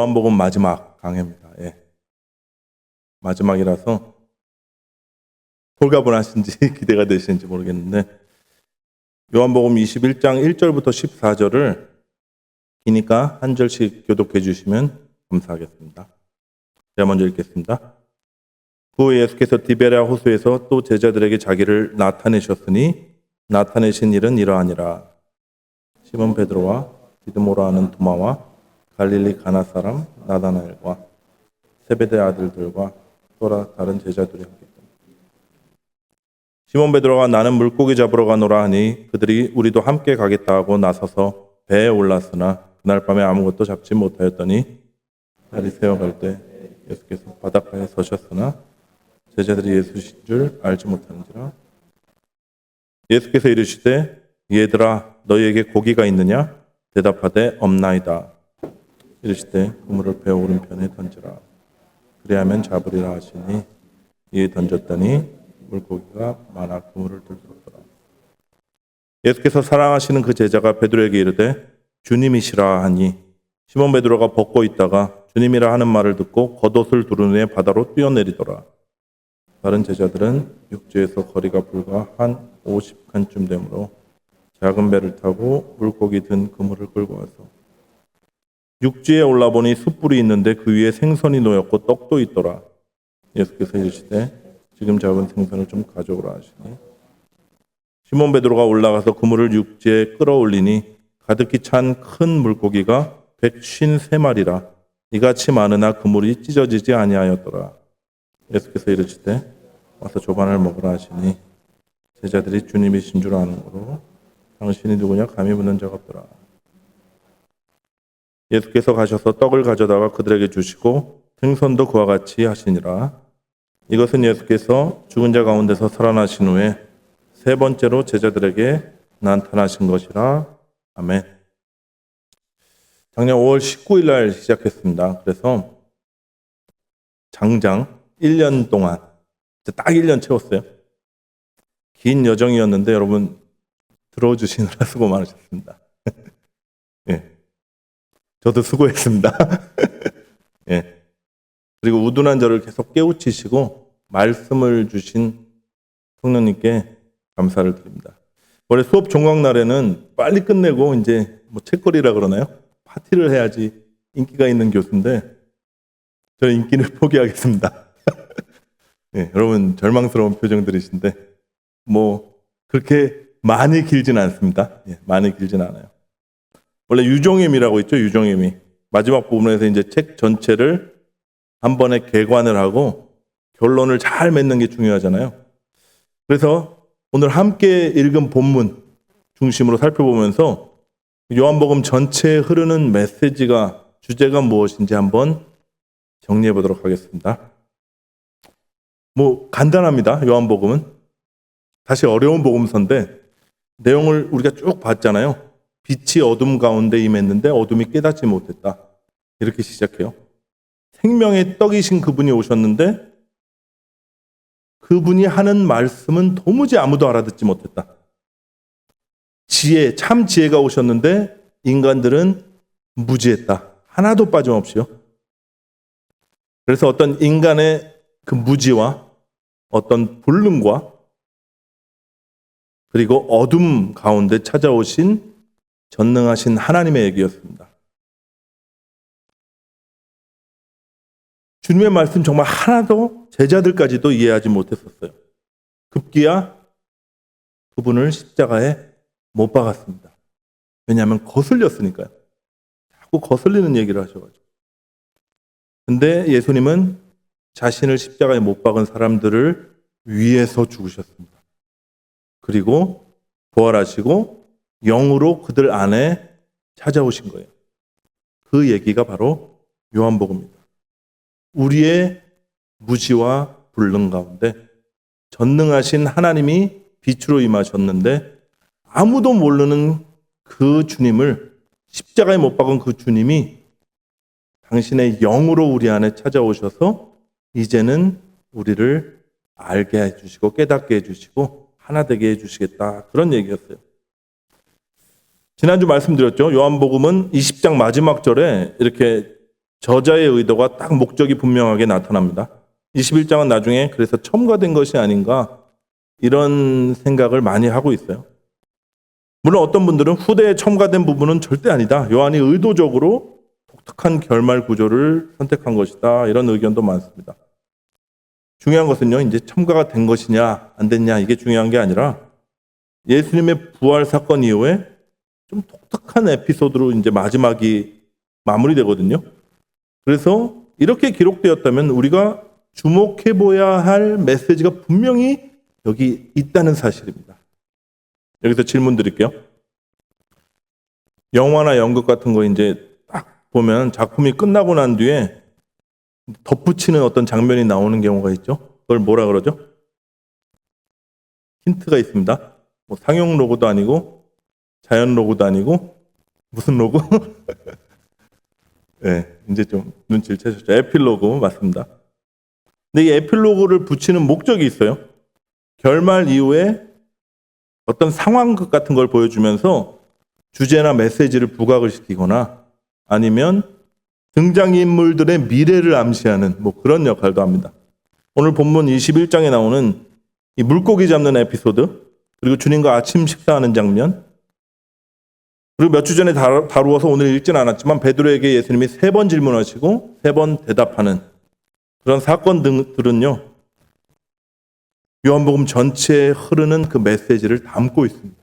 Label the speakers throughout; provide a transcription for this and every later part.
Speaker 1: 요한복음 마지막 강해입니다. 예. 마지막이라서 홀가분하신지 기대가 되시는지 모르겠는데 요한복음 21장 1절부터 14절을 기니까 한 절씩 교독해 주시면 감사하겠습니다. 제가 먼저 읽겠습니다. 그 후에 예수께서 디베랴 호수에서 또 제자들에게 자기를 나타내셨으니 나타내신 일은 이러하니라. 시몬 베드로와 디드모라 하는 도마와 갈릴리 가나 사람 나다나엘과 세베대 아들들과 또 다른 제자들이 함께 있더라. 시몬 베드로가 나는 물고기 잡으러 가노라 하니 그들이 우리도 함께 가겠다 하고 나서서 배에 올랐으나 그날 밤에 아무것도 잡지 못하였더니 날이 새어갈 때 예수께서 바닷가에 서셨으나 제자들이 예수신 줄 알지 못하는지라. 예수께서 이르시되 얘들아 너희에게 고기가 있느냐? 대답하되 없나이다. 이르시되 그물을 배 오른편에 던지라. 그리하면 잡으리라 하시니 이에 던졌더니 물고기가 많아 그물을 들었더라. 예수께서 사랑하시는 그 제자가 베드로에게 이르되 주님이시라 하니 시몬 베드로가 벗고 있다가 주님이라 하는 말을 듣고 겉옷을 두른 후에 바다로 뛰어내리더라. 다른 제자들은 육지에서 거리가 불과 한 50칸쯤 되므로 작은 배를 타고 물고기 든 그물을 끌고 와서 육지에 올라보니 숯불이 있는데 그 위에 생선이 놓였고 떡도 있더라. 예수께서 이르시되 지금 잡은 생선을 좀 가져오라 하시니 시몬 베드로가 올라가서 그물을 육지에 끌어올리니 가득히 찬 큰 물고기가 153마리라. 이같이 많으나 그물이 찢어지지 아니하였더라. 예수께서 이르시되 와서 조반을 먹으라 하시니 제자들이 주님이신 줄 아는 거로 당신이 누구냐 감히 묻는 자가 없더라. 예수께서 가셔서 떡을 가져다가 그들에게 주시고 생선도 그와 같이 하시니라. 이것은 예수께서 죽은 자 가운데서 살아나신 후에 세 번째로 제자들에게 나타나신 것이라. 아멘. 작년 5월 19일 날 시작했습니다. 그래서 장장 1년 동안 딱 1년 채웠어요. 긴 여정이었는데 여러분 들어주시느라 수고 많으셨습니다. 예. 저도 수고했습니다. 예. 그리고 우둔한 저를 계속 깨우치시고 말씀을 주신 성령님께 감사를 드립니다. 원래 수업 종강 날에는 빨리 끝내고 이제 뭐 책거리라 그러나요? 파티를 해야지 인기가 있는 교수인데 저는 인기를 포기하겠습니다. 네, 여러분 절망스러운 표정들이신데 뭐 그렇게 많이 길진 않습니다. 예, 많이 길진 않아요. 원래 유종임이라고 있죠. 유종임이 마지막 부분에서 이제 책 전체를 한 번에 개관을 하고 결론을 잘 맺는 게 중요하잖아요. 그래서 오늘 함께 읽은 본문 중심으로 살펴보면서 요한복음 전체에 흐르는 메시지가 주제가 무엇인지 한번 정리해 보도록 하겠습니다. 뭐 간단합니다. 요한복음은 사실 어려운 복음서인데 내용을 우리가 쭉 봤잖아요. 빛이 어둠 가운데 임했는데 어둠이 깨닫지 못했다. 이렇게 시작해요. 생명의 떡이신 그분이 오셨는데 그분이 하는 말씀은 도무지 아무도 알아듣지 못했다. 지혜, 참 지혜가 오셨는데 인간들은 무지했다. 하나도 빠짐없이요. 그래서 어떤 인간의 그 무지와 어떤 불능과 그리고 어둠 가운데 찾아오신 전능하신 하나님의 얘기였습니다. 주님의 말씀 정말 하나도 제자들까지도 이해하지 못했었어요. 급기야 그분을 십자가에 못 박았습니다. 왜냐하면 거슬렸으니까요. 자꾸 거슬리는 얘기를 하셔가지고. 근데 예수님은 자신을 십자가에 못 박은 사람들을 위해서 죽으셨습니다. 그리고 부활하시고 영으로 그들 안에 찾아오신 거예요. 그 얘기가 바로 요한복음입니다. 우리의 무지와 불능 가운데 전능하신 하나님이 빛으로 임하셨는데 아무도 모르는 그 주님을 십자가에 못 박은 그 주님이 당신의 영으로 우리 안에 찾아오셔서 이제는 우리를 알게 해주시고 깨닫게 해주시고 하나 되게 해주시겠다. 그런 얘기였어요. 지난주 말씀드렸죠. 요한복음은 20장 마지막 절에 이렇게 저자의 의도가 딱 목적이 분명하게 나타납니다. 21장은 나중에 그래서 첨가된 것이 아닌가 이런 생각을 많이 하고 있어요. 물론 어떤 분들은 후대에 첨가된 부분은 절대 아니다. 요한이 의도적으로 독특한 결말 구조를 선택한 것이다. 이런 의견도 많습니다. 중요한 것은요, 이제 첨가가 된 것이냐, 안 됐냐, 이게 중요한 게 아니라 예수님의 부활 사건 이후에 좀 독특한 에피소드로 이제 마지막이 마무리되거든요. 그래서 이렇게 기록되었다면 우리가 주목해 봐야 할 메시지가 분명히 여기 있다는 사실입니다. 여기서 질문 드릴게요. 영화나 연극 같은 거 이제 딱 보면 작품이 끝나고 난 뒤에 덧붙이는 어떤 장면이 나오는 경우가 있죠. 그걸 뭐라 그러죠? 힌트가 있습니다. 뭐 상용 로고도 아니고 자연 로고도 아니고 무슨 로고? 네, 이제 좀 눈치를 채셨죠. 에필로그 맞습니다. 근데 이 에필로그를 붙이는 목적이 있어요. 결말 이후에 어떤 상황극 같은 걸 보여주면서 주제나 메시지를 부각을 시키거나 아니면 등장인물들의 미래를 암시하는 뭐 그런 역할도 합니다. 오늘 본문 21장에 나오는 이 물고기 잡는 에피소드, 그리고 주님과 아침 식사하는 장면, 그리고 몇 주 전에 다루어서 오늘 읽지는 않았지만 베드로에게 예수님이 3번 질문하시고 3번 대답하는 그런 사건들은요, 요한복음 전체에 흐르는 그 메시지를 담고 있습니다.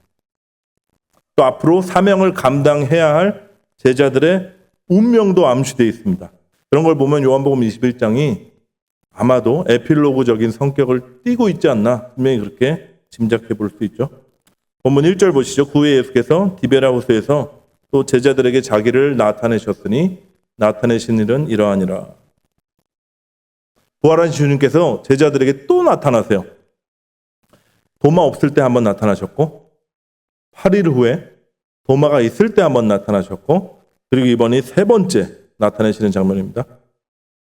Speaker 1: 또 앞으로 사명을 감당해야 할 제자들의 운명도 암시되어 있습니다. 그런 걸 보면 요한복음 21장이 아마도 에필로그적인 성격을 띠고 있지 않나 분명히 그렇게 짐작해 볼 수 있죠. 본문 1절 보시죠. 그 후에 예수께서 디베라 호수에서 또 제자들에게 자기를 나타내셨으니 나타내신 일은 이러하니라. 부활한 주님께서 제자들에게 또 나타나세요. 도마 없을 때 한번 나타나셨고 8일 후에 도마가 있을 때 한번 나타나셨고 그리고 이번이 3번째 나타내시는 장면입니다.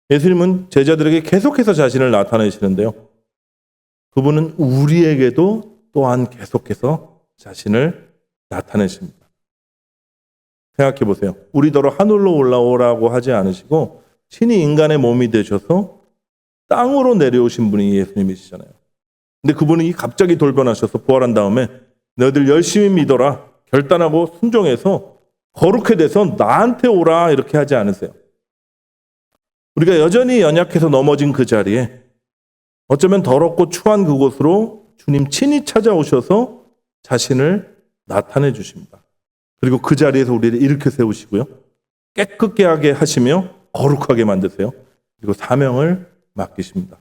Speaker 1: 예수님은 제자들에게 계속해서 자신을 나타내시는데요. 그분은 우리에게도 또한 계속해서 자신을 나타내십니다. 생각해 보세요. 우리더러 하늘로 올라오라고 하지 않으시고 신이 인간의 몸이 되셔서 땅으로 내려오신 분이 예수님이시잖아요. 근데 그분이 갑자기 돌변하셔서 부활한 다음에 너희들 열심히 믿어라, 결단하고 순종해서 거룩해 돼서 나한테 오라 이렇게 하지 않으세요. 우리가 여전히 연약해서 넘어진 그 자리에 어쩌면 더럽고 추한 그곳으로 주님 친히 찾아오셔서 자신을 나타내 주십니다. 그리고 그 자리에서 우리를 일으켜 세우시고요. 깨끗게 하게 하시며 거룩하게 만드세요. 그리고 사명을 맡기십니다.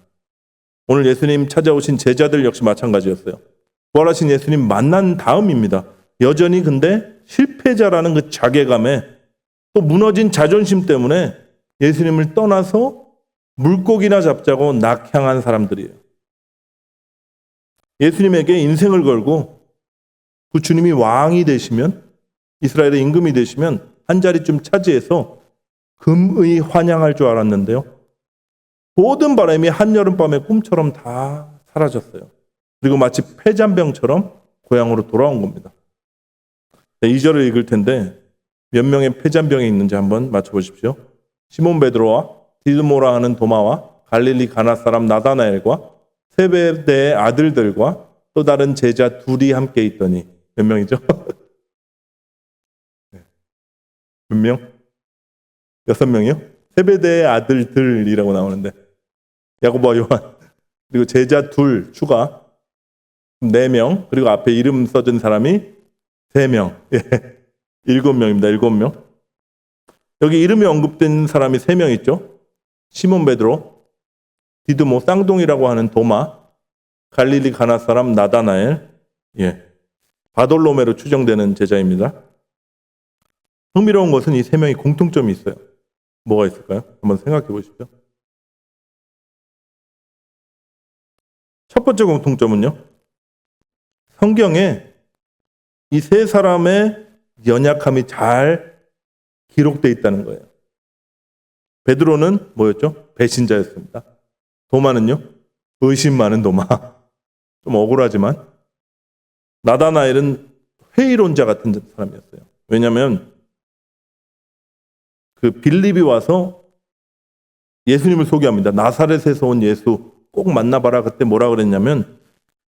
Speaker 1: 오늘 예수님 찾아오신 제자들 역시 마찬가지였어요. 부활하신 예수님 만난 다음입니다. 여전히 근데 실패자라는 그 자괴감에 또 무너진 자존심 때문에 예수님을 떠나서 물고기나 잡자고 낙향한 사람들이에요. 예수님에게 인생을 걸고 그 주님이 왕이 되시면, 이스라엘의 임금이 되시면 한 자리쯤 차지해서 금의 환영할 줄 알았는데요. 모든 바람이 한여름밤의 꿈처럼 다 사라졌어요. 그리고 마치 폐잔병처럼 고향으로 돌아온 겁니다. 2절을 읽을 텐데 몇 명의 폐잔병이 있는지 한번 맞춰보십시오. 시몬 베드로와 디드모라 하는 도마와 갈릴리 가나 사람 나다나엘과 세베대의 아들들과 또 다른 제자 둘이 함께 있더니 몇 명이죠? 몇 명? 6명이요? 세베대의 아들들이라고 나오는데 야고보와 요한 그리고 제자 둘 추가 4명 그리고 앞에 이름 써진 사람이 3명 7명입니다. 7명. 여기 이름이 언급된 사람이 3명 있죠. 시몬 베드로, 디드모, 쌍둥이라고 하는 도마, 갈릴리 가나 사람 나다나엘, 바돌로메로 추정되는 제자입니다. 흥미로운 것은 이 3명이 공통점이 있어요. 뭐가 있을까요? 한번 생각해 보십시오. 첫 번째 공통점은요. 성경에 이 3사람의 연약함이 잘 기록되어 있다는 거예요. 베드로는 뭐였죠? 배신자였습니다. 도마는요? 의심 많은 도마. 좀 억울하지만 나다나엘은 회의론자 같은 사람이었어요. 왜냐하면 그 빌립이 와서 예수님을 소개합니다. 나사렛에서 온 예수 꼭 만나봐라. 그때 뭐라 그랬냐면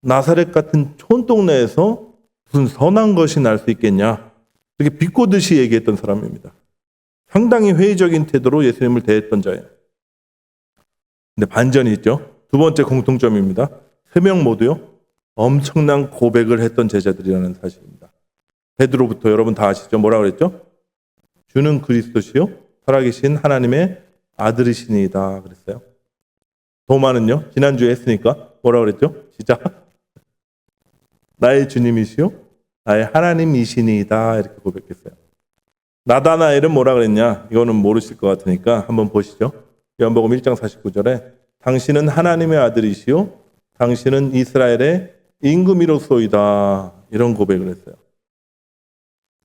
Speaker 1: 나사렛 같은 촌동네에서 무슨 선한 것이 날 수 있겠냐. 이렇게 비꼬듯이 얘기했던 사람입니다. 상당히 회의적인 태도로 예수님을 대했던 자예요. 근데 반전이 있죠. 두 번째 공통점입니다. 세 명 모두요. 엄청난 고백을 했던 제자들이라는 사실입니다. 베드로부터 여러분 다 아시죠? 뭐라 그랬죠? 주는 그리스도시요 살아계신 하나님의 아들이시니이다 그랬어요. 도마는요. 지난주에 했으니까 뭐라 그랬죠? 시작. 나의 주님이시요 나의 하나님이시니이다 이렇게 고백했어요. 나다나엘은 뭐라 그랬냐? 이거는 모르실 것 같으니까 한번 보시죠. 요한복음 1장 49절에 당신은 하나님의 아들이시요 당신은 이스라엘의 임금이로소이다 이런 고백을 했어요.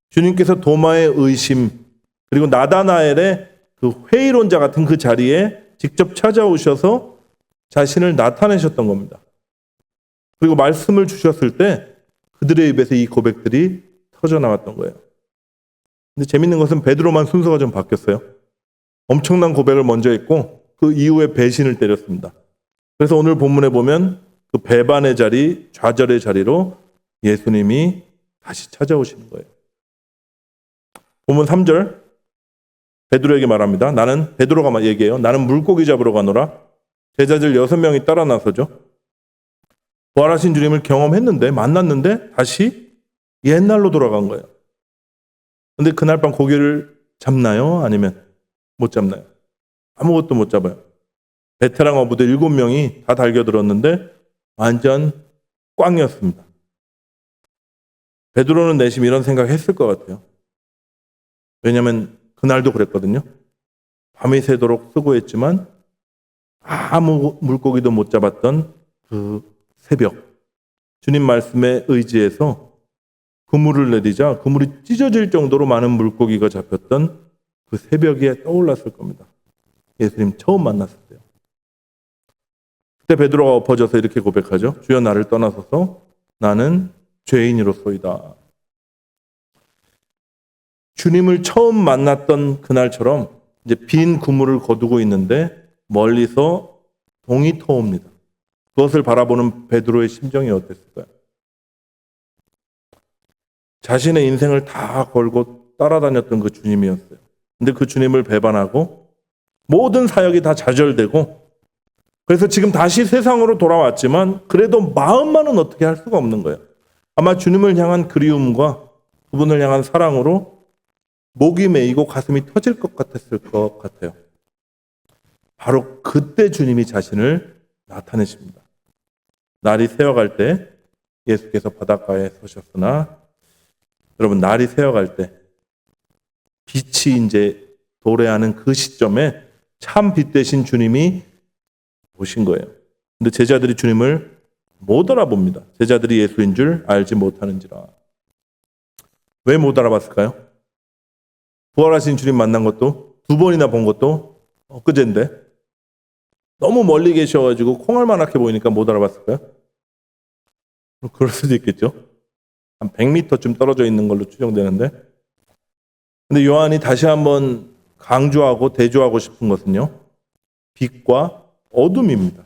Speaker 1: 주님께서 도마의 의심 그리고 나다나엘의 그 회의론자 같은 그 자리에 직접 찾아오셔서 자신을 나타내셨던 겁니다. 그리고 말씀을 주셨을 때 그들의 입에서 이 고백들이 터져 나왔던 거예요. 근데 재밌는 것은 베드로만 순서가 좀 바뀌었어요. 엄청난 고백을 먼저 했고 그 이후에 배신을 때렸습니다. 그래서 오늘 본문에 보면 그 배반의 자리, 좌절의 자리로 예수님이 다시 찾아오시는 거예요. 본문 3절 베드로에게 말합니다. 베드로가 얘기해요. 나는 물고기 잡으러 가노라. 제자들 6명이 따라 나서죠. 부활하신 주님을 경험했는데 만났는데 다시 옛날로 돌아간 거예요. 근데 그날 밤 고기를 잡나요? 아니면 못 잡나요? 아무것도 못 잡아요. 베테랑 어부들 7명이 다 달겨들었는데 완전 꽝이었습니다. 베드로는 내심 이런 생각했을 것 같아요. 왜냐하면 그날도 그랬거든요. 밤이 새도록 수고했지만 아무 물고기도 못 잡았던 그 새벽 주님 말씀에 의지해서 그물을 내리자 그물이 찢어질 정도로 많은 물고기가 잡혔던 그 새벽이 떠올랐을 겁니다. 예수님 처음 만났을 때요. 그때 베드로가 엎어져서 이렇게 고백하죠. 주여 나를 떠나소서 나는 죄인이로소이다. 주님을 처음 만났던 그날처럼 이제 빈 그물을 거두고 있는데 멀리서 동이 터옵니다. 그것을 바라보는 베드로의 심정이 어땠을까요? 자신의 인생을 다 걸고 따라다녔던 그 주님이었어요. 근데 그 주님을 배반하고 모든 사역이 다 좌절되고 그래서 지금 다시 세상으로 돌아왔지만 그래도 마음만은 어떻게 할 수가 없는 거예요. 아마 주님을 향한 그리움과 그분을 향한 사랑으로 목이 메이고 가슴이 터질 것 같았을 것 같아요. 바로 그때 주님이 자신을 나타내십니다. 날이 새어갈 때 예수께서 바닷가에 서셨으나 여러분 날이 새어갈 때 빛이 이제 도래하는 그 시점에 참 빛 되신 주님이 오신 거예요. 근데 제자들이 주님을 못 알아봅니다. 제자들이 예수인 줄 알지 못하는지라. 왜 못 알아봤을까요? 부활하신 주님 만난 것도 2번이나 본 것도 엊그제인데 너무 멀리 계셔가지고 콩알만하게 보이니까 못 알아봤을까요? 그럴 수도 있겠죠. 한 100m쯤 떨어져 있는 걸로 추정되는데 근데 요한이 다시 한번 강조하고 대조하고 싶은 것은요. 빛과 어둠입니다.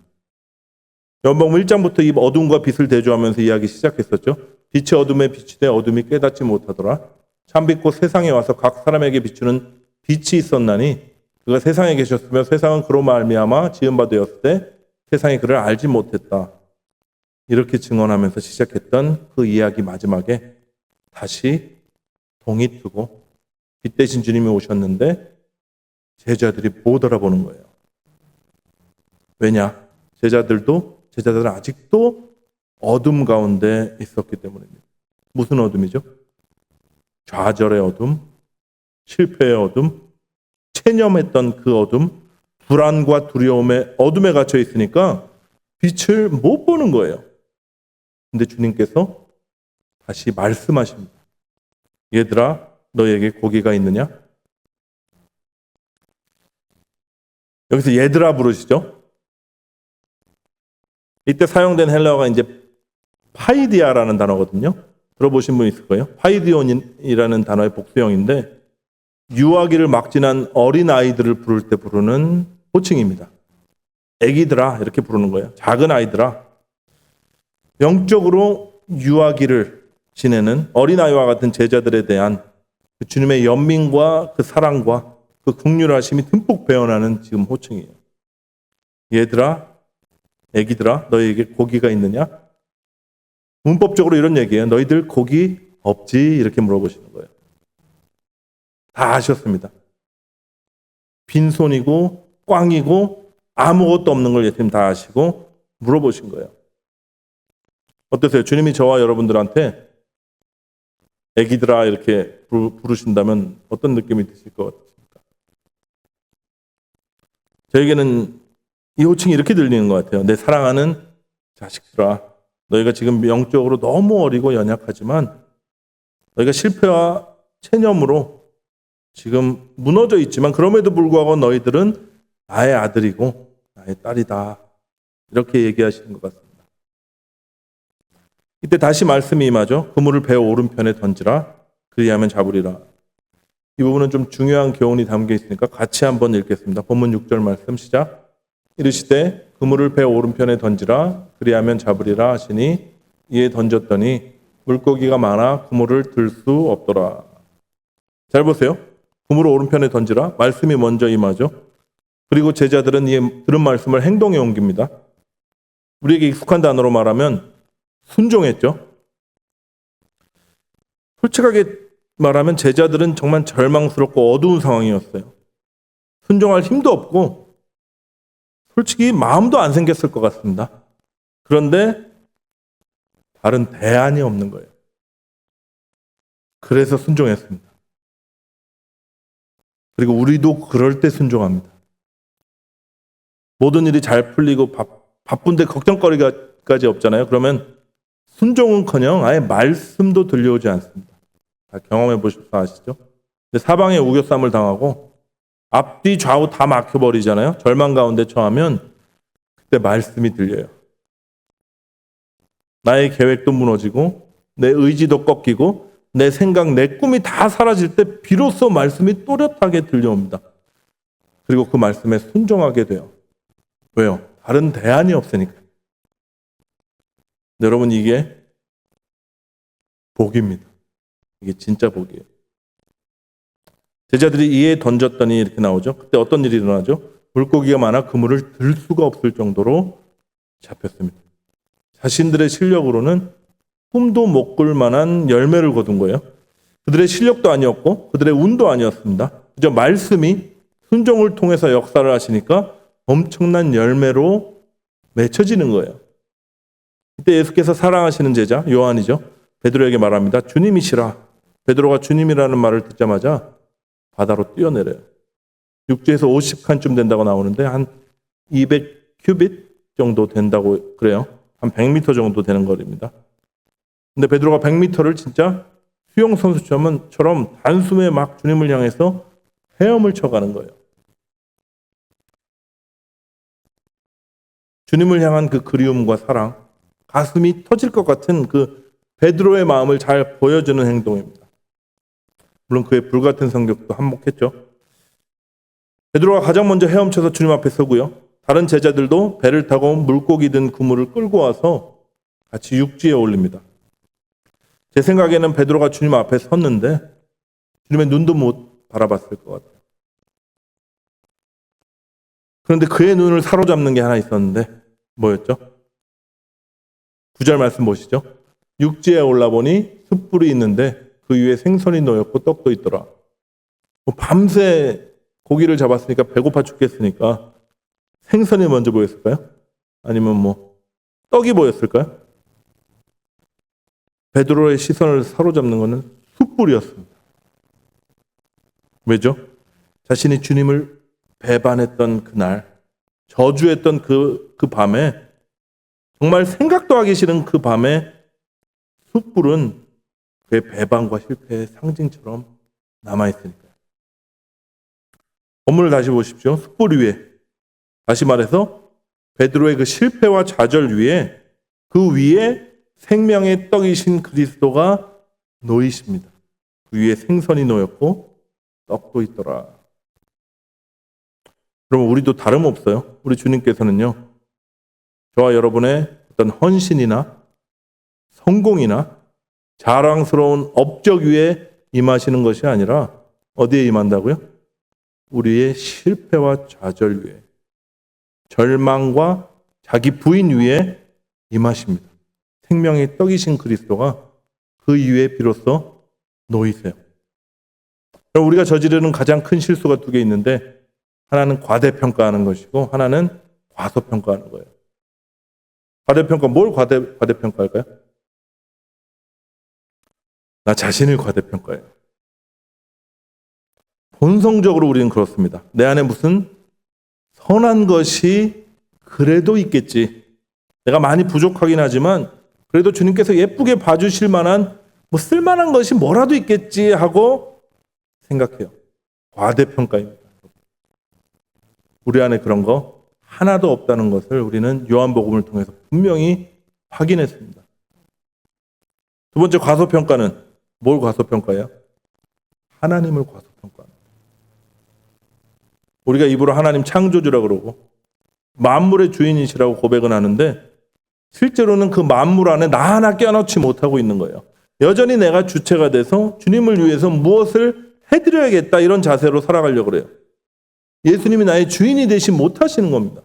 Speaker 1: 요한복음 1장부터 이 어둠과 빛을 대조하면서 이야기 시작했었죠. 빛이 어둠에 비치되 어둠이 깨닫지 못하더라. 참빛고 세상에 와서 각 사람에게 비추는 빛이 있었나니 그가 세상에 계셨으며 세상은 그로 말미암아 지은 바 되었을 때 세상이 그를 알지 못했다. 이렇게 증언하면서 시작했던 그 이야기 마지막에 다시 동이 트고 빛 대신 주님이 오셨는데 제자들이 못 알아보는 거예요. 왜냐? 제자들은 아직도 어둠 가운데 있었기 때문입니다. 무슨 어둠이죠? 좌절의 어둠, 실패의 어둠, 체념했던 그 어둠, 불안과 두려움의 어둠에 갇혀 있으니까 빛을 못 보는 거예요. 근데 주님께서 다시 말씀하십니다. 얘들아, 너에게 고기가 있느냐? 여기서 얘들아 부르시죠? 이때 사용된 헬라어가 이제 파이디아라는 단어거든요. 들어보신 분 있을 거예요. 파이디온이라는 단어의 복수형인데 유아기를 막 지난 어린 아이들을 부를 때 부르는 호칭입니다. 애기들아 이렇게 부르는 거예요. 작은 아이들아. 영적으로 유아기를 지내는 어린아이와 같은 제자들에 대한 그 주님의 연민과 그 사랑과 그 긍휼하심이 듬뿍 배어나는 지금 호칭이에요. 얘들아, 애기들아, 너희에게 고기가 있느냐? 문법적으로 이런 얘기예요. 너희들 고기 없지? 이렇게 물어보시는 거예요. 다 아셨습니다. 빈손이고 꽝이고 아무것도 없는 걸 예수님 다 아시고 물어보신 거예요. 어떠세요? 주님이 저와 여러분들한테 애기들아 이렇게 부르신다면 어떤 느낌이 드실 것 같습니까? 저에게는 이 호칭이 이렇게 들리는 것 같아요. 내 사랑하는 자식들아, 너희가 지금 영적으로 너무 어리고 연약하지만 너희가 실패와 체념으로 지금 무너져 있지만 그럼에도 불구하고 너희들은 나의 아들이고 나의 딸이다. 이렇게 얘기하시는 것 같습니다. 이때 다시 말씀이 임하죠. 그물을 배 오른편에 던지라. 그리하면 잡으리라. 이 부분은 좀 중요한 교훈이 담겨 있으니까 같이 한번 읽겠습니다. 본문 6절 말씀 시작. 이르시되 그물을 배 오른편에 던지라. 그리하면 잡으리라 하시니 이에 던졌더니 물고기가 많아 그물을 들 수 없더라. 잘 보세요. 그물을 오른편에 던지라. 말씀이 먼저 임하죠. 그리고 제자들은 이 들은 말씀을 행동에 옮깁니다. 우리에게 익숙한 단어로 말하면 순종했죠. 솔직하게 말하면 제자들은 정말 절망스럽고 어두운 상황이었어요. 순종할 힘도 없고 솔직히 마음도 안 생겼을 것 같습니다. 그런데 다른 대안이 없는 거예요. 그래서 순종했습니다. 그리고 우리도 그럴 때 순종합니다. 모든 일이 잘 풀리고 바쁜데 걱정거리까지 없잖아요. 그러면 순종은커녕 아예 말씀도 들려오지 않습니다. 다 경험해 보셔서 아시죠? 근데 사방에 우겨쌈을 당하고 앞뒤 좌우 다 막혀버리잖아요. 절망 가운데 처하면 그때 말씀이 들려요. 나의 계획도 무너지고 내 의지도 꺾이고 내 생각, 내 꿈이 다 사라질 때 비로소 말씀이 또렷하게 들려옵니다. 그리고 그 말씀에 순종하게 돼요. 왜요? 다른 대안이 없으니까. 여러분 이게 복입니다. 이게 진짜 복이에요. 제자들이 이에 던졌더니 이렇게 나오죠. 그때 어떤 일이 일어나죠? 물고기가 많아 그물을 들 수가 없을 정도로 잡혔습니다. 자신들의 실력으로는 꿈도 못 꿀 만한 열매를 거둔 거예요. 그들의 실력도 아니었고 그들의 운도 아니었습니다. 그저 말씀이 순종을 통해서 역사를 하시니까 엄청난 열매로 맺혀지는 거예요. 이때 예수께서 사랑하시는 제자 요한이죠. 베드로에게 말합니다. 주님이시라. 베드로가 주님이라는 말을 듣자마자 바다로 뛰어내려요. 육지에서 50칸쯤 된다고 나오는데 한 200큐빗 정도 된다고 그래요. 한 100m 정도 되는 거리입니다. 근데 베드로가 100m를 진짜 수영 선수처럼 단숨에 막 주님을 향해서 헤엄을 쳐가는 거예요. 주님을 향한 그 그리움과 사랑, 가슴이 터질 것 같은 그 베드로의 마음을 잘 보여주는 행동입니다. 물론 그의 불같은 성격도 한몫했죠. 베드로가 가장 먼저 헤엄쳐서 주님 앞에 서고요. 다른 제자들도 배를 타고 물고기 든 그물을 끌고 와서 같이 육지에 올립니다. 제 생각에는 베드로가 주님 앞에 섰는데 주님의 눈도 못 바라봤을 것 같아요. 그런데 그의 눈을 사로잡는 게 하나 있었는데 뭐였죠? 9절 말씀 보시죠. 육지에 올라보니 숯불이 있는데 그 위에 생선이 놓였고 떡도 있더라. 밤새 고기를 잡았으니까 배고파 죽겠으니까 생선이 먼저 보였을까요? 아니면 떡이 보였을까요? 베드로의 시선을 사로잡는 것은 숯불이었습니다. 왜죠? 자신이 주님을 배반했던 그날, 저주했던 그 밤에 정말 생각도 하기 싫은 그 밤에 숯불은 그의 배반과 실패의 상징처럼 남아있으니까요. 본문을 다시 보십시오. 숯불 위에, 다시 말해서 베드로의 그 실패와 좌절 위에 그 위에 생명의 떡이신 그리스도가 놓이십니다. 그 위에 생선이 놓였고 떡도 있더라. 그러면 우리도 다름없어요. 우리 주님께서는요, 저와 여러분의 어떤 헌신이나 성공이나 자랑스러운 업적 위에 임하시는 것이 아니라 어디에 임한다고요? 우리의 실패와 좌절 위에, 절망과 자기 부인 위에 임하십니다. 생명의 떡이신 그리스도가 그 이유에 비로소 놓이세요. 그럼 우리가 저지르는 가장 큰 실수가 두 개 있는데, 하나는 과대평가하는 것이고 하나는 과소평가하는 거예요. 과대평가, 뭘 과대평가할까요? 나 자신을 과대평가해요. 본성적으로 우리는 그렇습니다. 내 안에 무슨 선한 것이 그래도 있겠지. 내가 많이 부족하긴 하지만 그래도 주님께서 예쁘게 봐주실 만한 뭐 쓸만한 것이 뭐라도 있겠지 하고 생각해요. 과대평가입니다. 우리 안에 그런 거 하나도 없다는 것을 우리는 요한복음을 통해서 분명히 확인했습니다. 두 번째 과소평가는 뭘 과소평가해요? 하나님을 과소평가합니다. 우리가 입으로 하나님 창조주라고 그러고 만물의 주인이시라고 고백은 하는데 실제로는 그 만물 안에 나 하나 껴넣지 못하고 있는 거예요. 여전히 내가 주체가 돼서 주님을 위해서 무엇을 해드려야겠다 이런 자세로 살아가려고 그래요. 예수님이 나의 주인이 되시 못하시는 겁니다.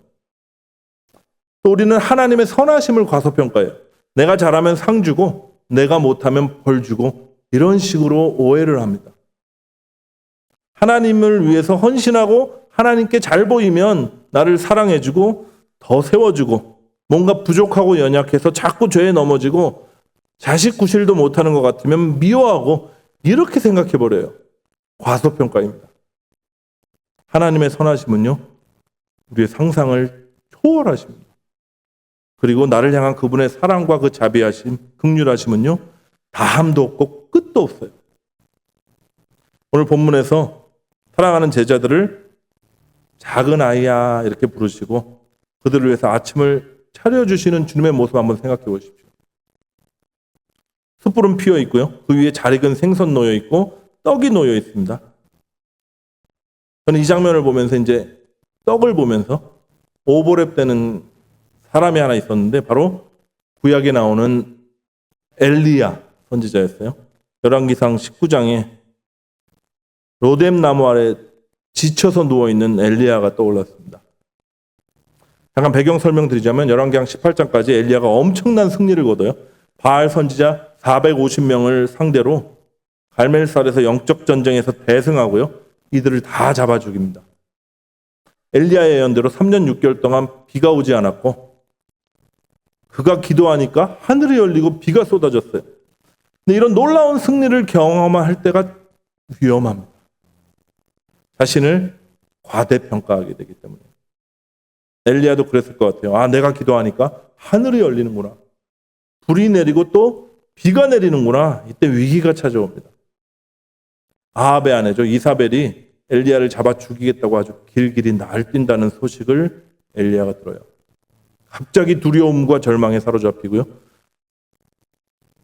Speaker 1: 또 우리는 하나님의 선하심을 과소평가해요. 내가 잘하면 상 주고 내가 못하면 벌 주고 이런 식으로 오해를 합니다. 하나님을 위해서 헌신하고 하나님께 잘 보이면 나를 사랑해주고 더 세워주고 뭔가 부족하고 연약해서 자꾸 죄에 넘어지고 자식 구실도 못하는 것 같으면 미워하고 이렇게 생각해버려요. 과소평가입니다. 하나님의 선하심은요, 우리의 상상을 초월하십니다. 그리고 나를 향한 그분의 사랑과 그 자비하심, 긍휼하심은요, 다함도 없고 끝도 없어요. 오늘 본문에서 사랑하는 제자들을 작은 아이야 이렇게 부르시고 그들을 위해서 아침을 차려주시는 주님의 모습 한번 생각해 보십시오. 숯불은 피어 있고요. 그 위에 잘 익은 생선 놓여 있고 떡이 놓여 있습니다. 저는 이 장면을 보면서 이제 떡을 보면서 오버랩 되는 사람이 하나 있었는데 바로 구약에 나오는 엘리야 선지자였어요. 열왕기상 19장에 로뎀 나무 아래 지쳐서 누워있는 엘리야가 떠올랐습니다. 잠깐 배경 설명드리자면 열왕기상 18장까지 엘리야가 엄청난 승리를 거둬요. 바알 선지자 450명을 상대로 갈멜살에서 영적 전쟁에서 대승하고요. 이들을 다 잡아 죽입니다. 엘리야의 예언대로 3년 6개월 동안 비가 오지 않았고 그가 기도하니까 하늘이 열리고 비가 쏟아졌어요. 근데 이런 놀라운 승리를 경험할 때가 위험합니다. 자신을 과대평가하게 되기 때문에. 엘리야도 그랬을 것 같아요. 아, 내가 기도하니까 하늘이 열리는구나. 불이 내리고 또 비가 내리는구나. 이때 위기가 찾아옵니다. 아합의 아내죠. 이사벨이 엘리야를 잡아 죽이겠다고 아주 길길이 날뛴다는 소식을 엘리야가 들어요. 갑자기 두려움과 절망에 사로잡히고요.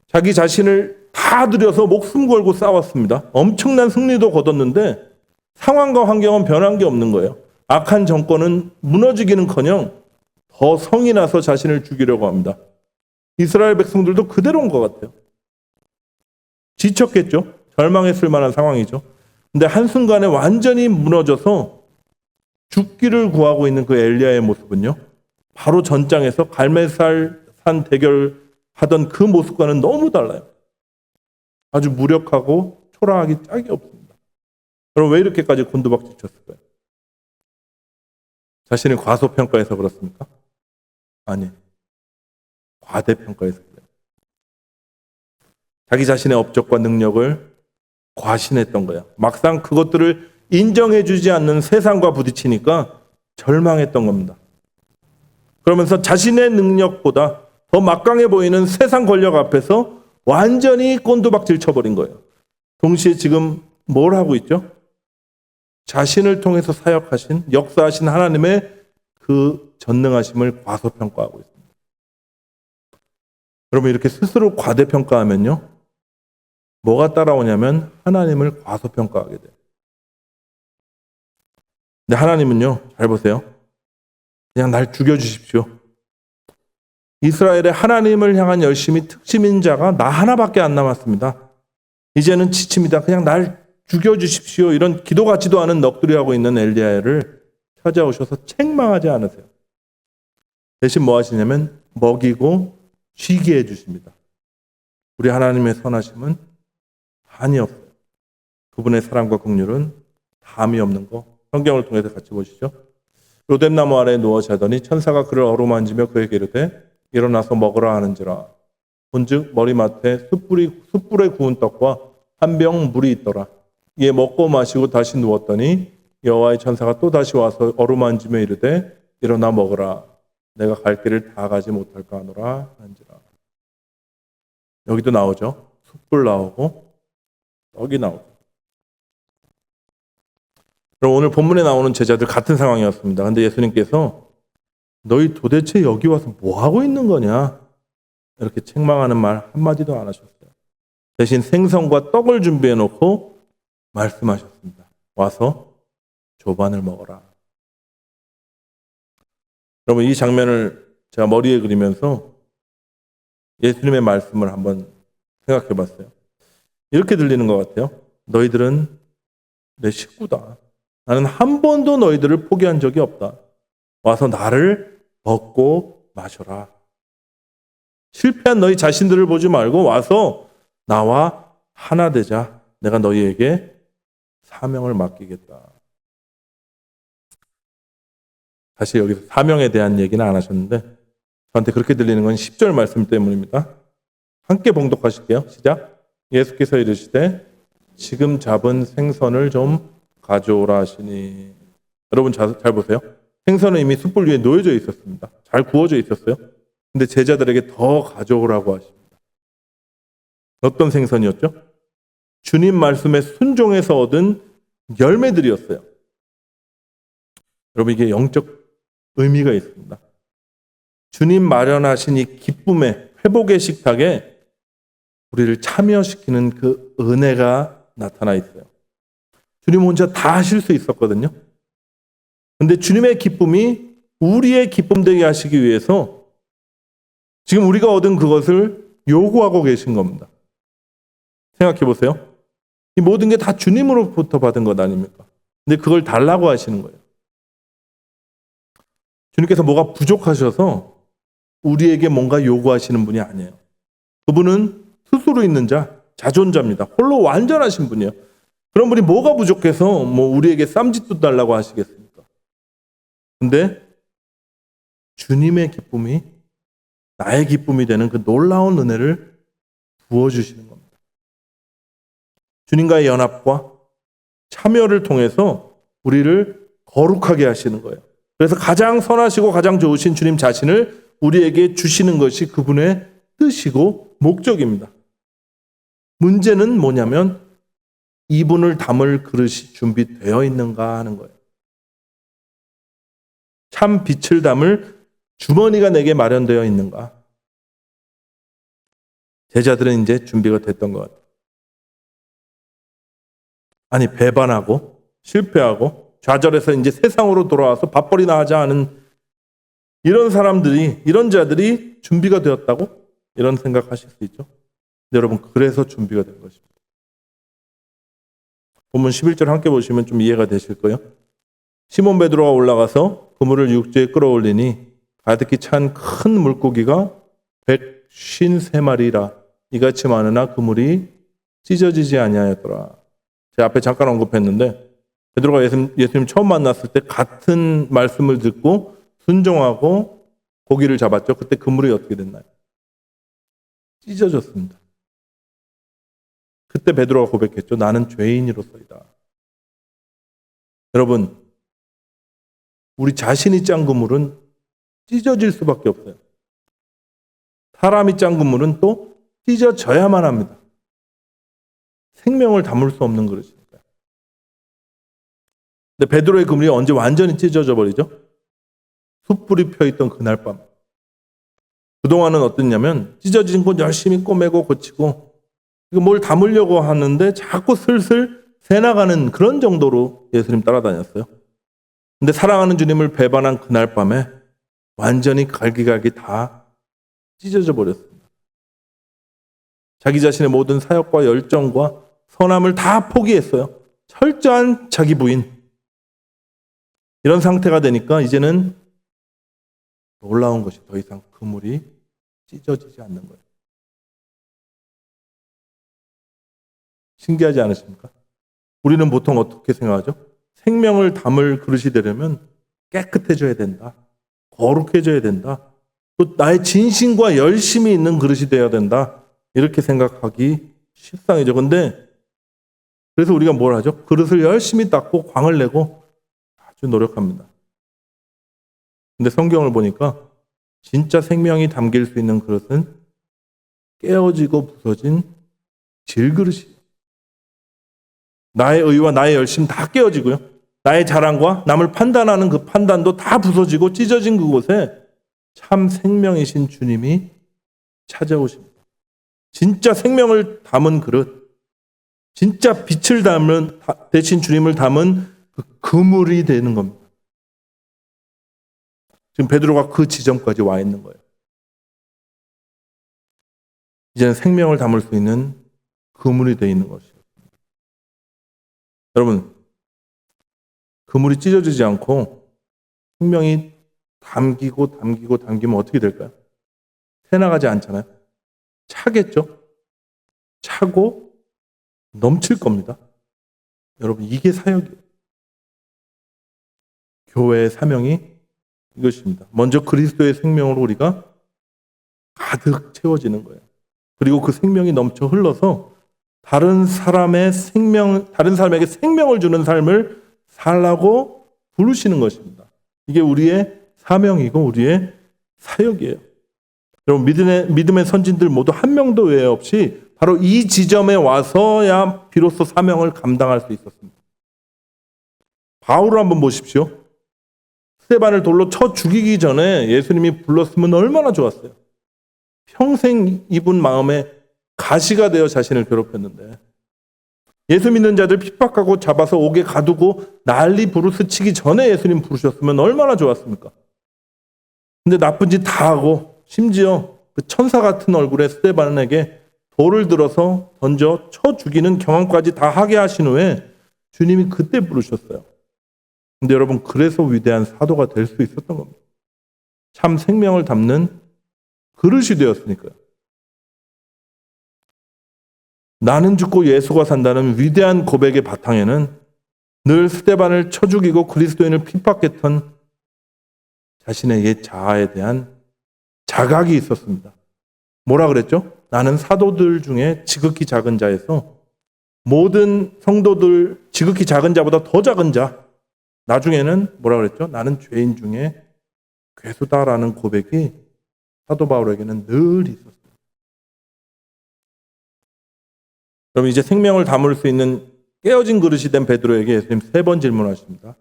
Speaker 1: 자기 자신을 다 들여서 목숨 걸고 싸웠습니다. 엄청난 승리도 거뒀는데 상황과 환경은 변한 게 없는 거예요. 악한 정권은 무너지기는커녕 더 성이 나서 자신을 죽이려고 합니다. 이스라엘 백성들도 그대로인 것 같아요. 지쳤겠죠. 절망했을 만한 상황이죠. 근데 한순간에 완전히 무너져서 죽기를 구하고 있는 그 엘리야의 모습은요. 바로 전장에서 갈멜살 산 대결하던 그 모습과는 너무 달라요. 아주 무력하고 초라하기 짝이 없습니다. 그럼 왜 이렇게까지 곤두박질쳤을까요? 자신을 과소평가해서 그렇습니까? 아니, 과대평가해서 그래요. 자기 자신의 업적과 능력을 과신했던 거야. 막상 그것들을 인정해주지 않는 세상과 부딪히니까 절망했던 겁니다. 그러면서 자신의 능력보다 더 막강해 보이는 세상 권력 앞에서 완전히 꼰두박질 쳐버린 거예요. 동시에 지금 뭘 하고 있죠? 자신을 통해서 사역하신, 역사하신 하나님의 그 전능하심을 과소평가하고 있습니다. 여러분, 이렇게 스스로 과대평가하면요, 뭐가 따라오냐면 하나님을 과소평가하게 돼요. 근데 하나님은요, 잘 보세요. 그냥 날 죽여주십시오. 이스라엘의 하나님을 향한 열심이 특심인 자가 나 하나밖에 안 남았습니다. 이제는 지칩니다. 그냥 날 죽여주십시오. 이런 기도 같지도 않은 넋두리 하고 있는 엘리야를 찾아오셔서 책망하지 않으세요. 대신 뭐 하시냐면 먹이고 쉬게 해주십니다. 우리 하나님의 선하심은 한이 없어요. 그분의 사랑과 긍휼은 담이 없는 거 성경을 통해서 같이 보시죠. 로뎀나무 아래에 누워 자더니 천사가 그를 어루만지며 그에게 이르되 일어나서 먹으라 하는지라. 본즉 머리맡에 숯불에 구운 떡과 한 병 물이 있더라. 이에 먹고 마시고 다시 누웠더니 여호와의 천사가 또 다시 와서 어루만지며 이르되 일어나 먹으라. 내가 갈 길을 다 가지 못할까 하노라 하는지라. 여기도 나오죠. 숯불 나오고 떡이 나오고. 그럼 오늘 본문에 나오는 제자들 같은 상황이었습니다. 근데 예수님께서 너희 도대체 여기 와서 뭐 하고 있는 거냐? 이렇게 책망하는 말 한마디도 안 하셨어요. 대신 생선과 떡을 준비해 놓고 말씀하셨습니다. 와서 조반을 먹어라. 여러분, 이 장면을 제가 머리에 그리면서 예수님의 말씀을 한번 생각해 봤어요. 이렇게 들리는 것 같아요. 너희들은 내 식구다. 나는 한 번도 너희들을 포기한 적이 없다. 와서 나를 먹고 마셔라. 실패한 너희 자신들을 보지 말고 와서 나와 하나 되자. 내가 너희에게 사명을 맡기겠다. 사실 여기서 사명에 대한 얘기는 안 하셨는데 저한테 그렇게 들리는 건 10절 말씀 때문입니다. 함께 봉독하실게요. 시작. 예수께서 이르시되 지금 잡은 생선을 좀 가져오라 하시니. 여러분 잘 보세요. 생선은 이미 숯불 위에 놓여져 있었습니다. 잘 구워져 있었어요. 근데 제자들에게 더 가져오라고 하십니다. 어떤 생선이었죠? 주님 말씀에 순종해서 얻은 열매들이었어요. 여러분 이게 영적 의미가 있습니다. 주님 마련하신 이 기쁨의 회복의 식탁에 우리를 참여시키는 그 은혜가 나타나 있어요. 주님 혼자 다 하실 수 있었거든요. 근데 주님의 기쁨이 우리의 기쁨 되게 하시기 위해서 지금 우리가 얻은 그것을 요구하고 계신 겁니다. 생각해 보세요. 이 모든 게 다 주님으로부터 받은 것 아닙니까? 근데 그걸 달라고 하시는 거예요. 주님께서 뭐가 부족하셔서 우리에게 뭔가 요구하시는 분이 아니에요. 그분은 스스로 있는 자, 자존자입니다. 홀로 완전하신 분이에요. 그런 분이 뭐가 부족해서 뭐 우리에게 쌈짓돈 달라고 하시겠습니까? 근데 주님의 기쁨이 나의 기쁨이 되는 그 놀라운 은혜를 부어주시는 겁니다. 주님과의 연합과 참여를 통해서 우리를 거룩하게 하시는 거예요. 그래서 가장 선하시고 가장 좋으신 주님 자신을 우리에게 주시는 것이 그분의 뜻이고 목적입니다. 문제는 뭐냐면 이분을 담을 그릇이 준비되어 있는가 하는 거예요. 참 빛을 담을 주머니가 내게 마련되어 있는가? 제자들은 이제 준비가 됐던 것 같아요. 아니 배반하고 실패하고 좌절해서 이제 세상으로 돌아와서 밥벌이나 하자 하는 이런 사람들이, 이런 자들이 준비가 되었다고? 이런 생각하실 수 있죠. 여러분 그래서 준비가 된 것입니다. 본문 11절 함께 보시면 좀 이해가 되실 거예요. 시몬 베드로가 올라가서 그물을 육지에 끌어올리니 가득히 찬 큰 물고기가 153마리라 이같이 많으나 그물이 찢어지지 아니하였더라. 제가 앞에 잠깐 언급했는데 베드로가 예수님 처음 만났을 때 같은 말씀을 듣고 순종하고 고기를 잡았죠. 그때 그물이 어떻게 됐나요? 찢어졌습니다. 그때 베드로가 고백했죠. 나는 죄인이로소이다. 여러분, 우리 자신이 짠 그물은 찢어질 수밖에 없어요. 사람이 짠 그물은 또 찢어져야만 합니다. 생명을 담을 수 없는 그릇이니까. 근데 베드로의 그물이 언제 완전히 찢어져 버리죠? 숯불이 펴있던 그날 밤. 그동안은 어땠냐면 찢어진 곳 열심히 꼬매고 고치고 뭘 담으려고 하는데 자꾸 슬슬 새나가는 그런 정도로 예수님 따라다녔어요. 근데 사랑하는 주님을 배반한 그날 밤에 완전히 갈기갈기 다 찢어져 버렸습니다. 자기 자신의 모든 사역과 열정과 선함을 다 포기했어요. 철저한 자기 부인. 이런 상태가 되니까 이제는 놀라운 것이 더 이상 그물이 찢어지지 않는 거예요. 신기하지 않으십니까? 우리는 보통 어떻게 생각하죠? 생명을 담을 그릇이 되려면 깨끗해져야 된다. 거룩해져야 된다. 또 나의 진심과 열심이 있는 그릇이 되어야 된다. 이렇게 생각하기 십상이죠. 근데 그래서 우리가 뭘 하죠? 그릇을 열심히 닦고 광을 내고 아주 노력합니다. 근데 성경을 보니까 진짜 생명이 담길 수 있는 그릇은 깨어지고 부서진 질그릇이에요. 나의 의와 나의 열심 다 깨어지고요. 나의 자랑과 남을 판단하는 그 판단도 다 부서지고 찢어진 그곳에 참 생명이신 주님이 찾아오십니다. 진짜 생명을 담은 그릇, 진짜 빛을 담은 대신 주님을 담은 그 그물이 되는 겁니다. 지금 베드로가 그 지점까지 와 있는 거예요. 이제는 생명을 담을 수 있는 그물이 되어 있는 것이에요. 여러분, 그물이 찢어지지 않고 생명이 담기면 어떻게 될까요? 새나가지 않잖아요. 차겠죠? 차고 넘칠 겁니다. 여러분, 이게 사역이에요. 교회의 사명이 이것입니다. 먼저 그리스도의 생명으로 우리가 가득 채워지는 거예요. 그리고 그 생명이 넘쳐 흘러서 다른 사람에게 생명을 주는 삶을 살라고 부르시는 것입니다. 이게 우리의 사명이고 우리의 사역이에요. 여러분, 믿음의 선진들 모두 한 명도 외에 없이 바로 이 지점에 와서야 비로소 사명을 감당할 수 있었습니다. 바울을 한번 보십시오. 스데반을 돌로 쳐 죽이기 전에 예수님이 불렀으면 얼마나 좋았어요. 평생 입은 마음에 가시가 되어 자신을 괴롭혔는데 예수 믿는 자들 핍박하고 잡아서 옥에 가두고 난리 부르스 치기 전에 예수님 부르셨으면 얼마나 좋았습니까? 근데 나쁜 짓 다 하고 심지어 그 천사 같은 얼굴의 스데반에게 돌을 들어서 던져 쳐 죽이는 경험까지 다 하게 하신 후에 주님이 그때 부르셨어요. 근데 여러분, 그래서 위대한 사도가 될 수 있었던 겁니다. 참 생명을 담는 그릇이 되었으니까요. 나는 죽고 예수가 산다는 위대한 고백의 바탕에는 늘 스데반을 쳐 죽이고 그리스도인을 핍박했던 자신의 옛 자아에 대한 자각이 있었습니다. 뭐라 그랬죠? 나는 사도들 중에 지극히 작은 자에서 모든 성도들 지극히 작은 자보다 더 작은 자. 나중에는 뭐라 그랬죠? 나는 죄인 중에 괴수다라는 고백이 사도 바울에게는 늘 있었습니다. 그럼 이제 생명을 담을 수 있는 깨어진 그릇이 된 베드로에게 예수님 3번 질문하십니다.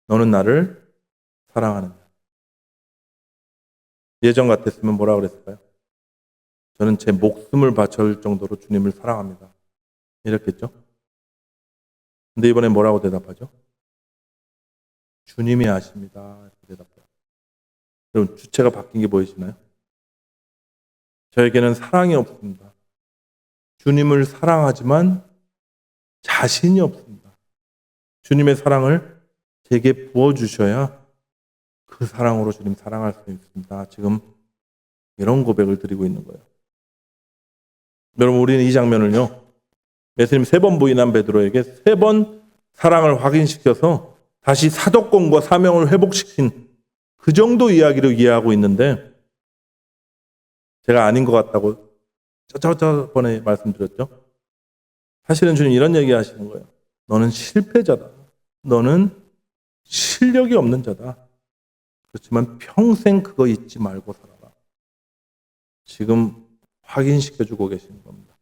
Speaker 1: 너는 나를 사랑하느냐? 예전 같았으면 뭐라 그랬을까요? 저는 제 목숨을 바칠 정도로 주님을 사랑합니다. 이랬겠죠? 근데 이번엔 뭐라고 대답하죠? 주님이 아십니다. 이렇게 대답해요. 여러분, 주체가 바뀐 게 보이시나요? 저에게는 사랑이 없습니다. 주님을 사랑하지만 자신이 없습니다. 주님의 사랑을 제게 부어주셔야 그 사랑으로 주님 사랑할 수 있습니다. 지금 이런 고백을 드리고 있는 거예요. 여러분, 우리는 이 장면을요, 예수님 3번 부인한 베드로에게 3번 사랑을 확인시켜서 다시 사도권과 사명을 회복시킨 그 정도 이야기로 이해하고 있는데, 제가 아닌 것 같다고 저번에 말씀드렸죠. 사실은 주님 이런 얘기 하시는 거예요. 너는 실패자다. 너는 실력이 없는 자다. 그렇지만 평생 그거 잊지 말고 살아라. 지금 확인시켜주고 계시는 겁니다.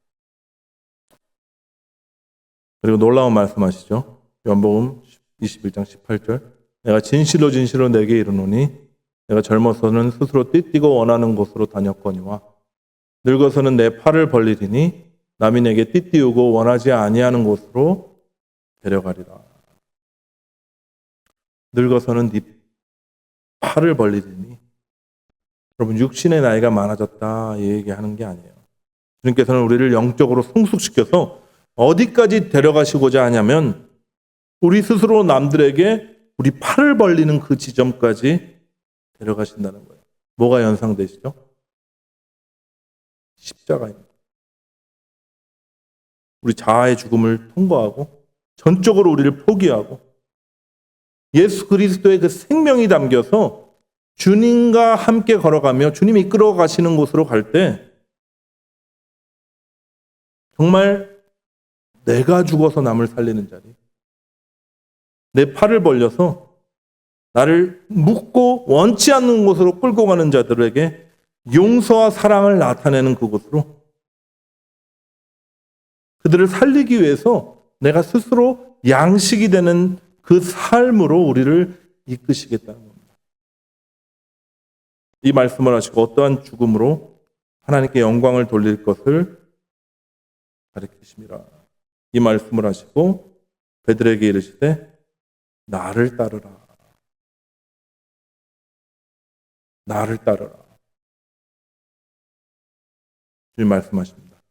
Speaker 1: 그리고 놀라운 말씀하시죠. 요한복음 21장 18절. 내가 진실로 진실로 내게 이르노니 내가 젊어서는 스스로 띠띠고 원하는 곳으로 다녔거니와 늙어서는 내 팔을 벌리리니 남이 내게 띠띠우고 원하지 아니하는 곳으로 데려가리라. 늙어서는 네 팔을 벌리리니. 여러분, 육신의 나이가 많아졌다 이 얘기하는 게 아니에요. 주님께서는 우리를 영적으로 성숙시켜서 어디까지 데려가시고자 하냐면 우리 스스로 남들에게 우리 팔을 벌리는 그 지점까지 데려가신다는 거예요. 뭐가 연상되시죠? 십자가입니다. 우리 자아의 죽음을 통과하고 전적으로 우리를 포기하고 예수 그리스도의 그 생명이 담겨서 주님과 함께 걸어가며 주님이 이끌어 가시는 곳으로 갈 때 정말 내가 죽어서 남을 살리는 자리, 내 팔을 벌려서 나를 묻고 원치 않는 곳으로 끌고 가는 자들에게 용서와 사랑을 나타내는 그곳으로 그들을 살리기 위해서 내가 스스로 양식이 되는 그 삶으로 우리를 이끄시겠다는 겁니다. 이 말씀을 하시고 어떠한 죽음으로 하나님께 영광을 돌릴 것을 가르치심이라. 이 말씀을 하시고 베드로에게 이르시되 나를 따르라. 나를 따르라. 주님 말씀하십니다.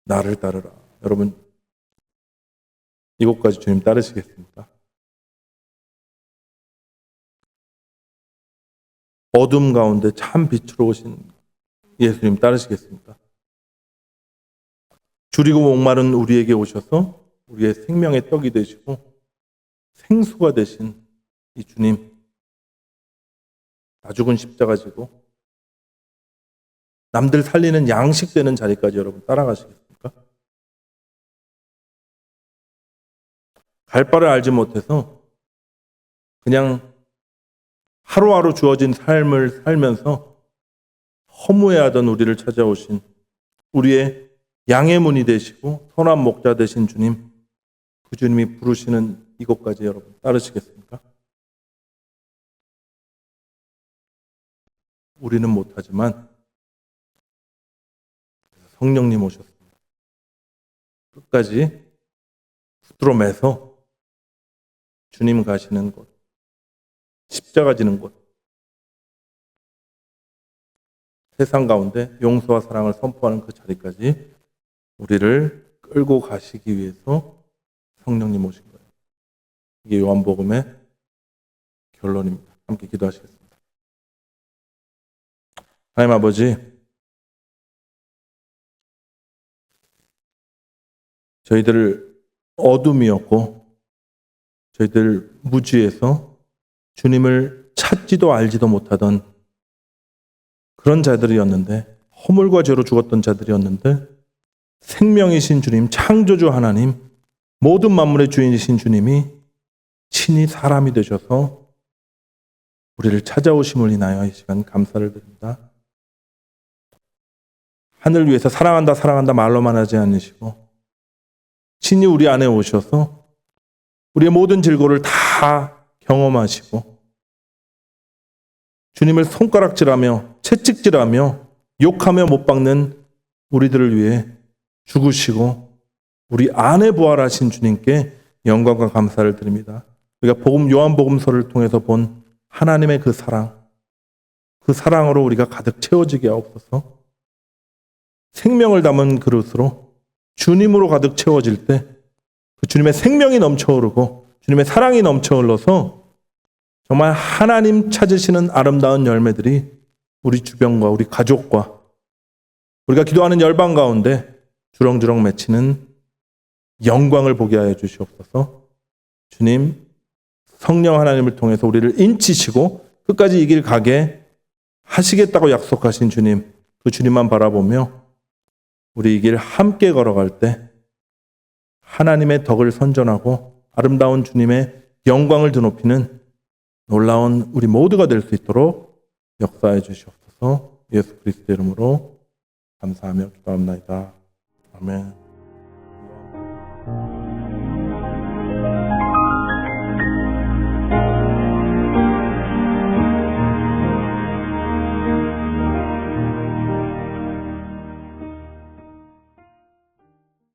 Speaker 1: 나를 따르라. 여러분, 이곳까지 주님 따르시겠습니까? 어둠 가운데 참 빛으로 오신 예수님 따르시겠습니까? 줄이고 목마른 우리에게 오셔서 우리의 생명의 떡이 되시고 생수가 되신 이 주님, 나 죽은 십자가 지고 남들 살리는 양식 되는 자리까지 여러분 따라가시겠습니까? 갈 바를 알지 못해서 그냥 하루하루 주어진 삶을 살면서 허무해하던 우리를 찾아오신 우리의 양의 문이 되시고 선한 목자 되신 주님, 그 주님이 부르시는 이곳까지 여러분 따르시겠습니까? 우리는 못하지만 성령님 오셨습니다. 끝까지 붙들어 매서 주님 가시는 곳, 십자가 지는 곳, 세상 가운데 용서와 사랑을 선포하는 그 자리까지 우리를 끌고 가시기 위해서 성령님 오신 거예요. 이게 요한복음의 결론입니다. 함께 기도하시겠습니다. 하나님 아버지, 저희들 어둠이었고 저희들 무지에서 주님을 찾지도 알지도 못하던 그런 자들이었는데, 허물과 죄로 죽었던 자들이었는데 생명이신 주님, 창조주 하나님, 모든 만물의 주인이신 주님이 친히 사람이 되셔서 우리를 찾아오심을 인하여 이 시간 감사를 드립니다. 하늘 위에서 사랑한다 사랑한다 말로만 하지 않으시고 친히 우리 안에 오셔서 우리의 모든 질고를 다 경험하시고 주님을 손가락질하며 채찍질하며 욕하며 못 박는 우리들을 위해 죽으시고 우리 안에 부활하신 주님께 영광과 감사를 드립니다. 우리가 요한복음서를 통해서 본 하나님의 그 사랑으로 우리가 가득 채워지게 하옵소서. 생명을 담은 그릇으로 주님으로 가득 채워질 때 그 주님의 생명이 넘쳐흐르고 주님의 사랑이 넘쳐 흘러서 정말 하나님 찾으시는 아름다운 열매들이 우리 주변과 우리 가족과 우리가 기도하는 열방 가운데 주렁주렁 맺히는 영광을 보게 하여 주시옵소서. 주님, 성령 하나님을 통해서 우리를 인치시고 끝까지 이 길 가게 하시겠다고 약속하신 주님, 그 주님만 바라보며 우리 이 길 함께 걸어갈 때 하나님의 덕을 선전하고 아름다운 주님의 영광을 드높이는 놀라운 우리 모두가 될 수 있도록 역사해 주시옵소서. 예수 그리스도의 이름으로 감사하며 기도합니다. 아멘.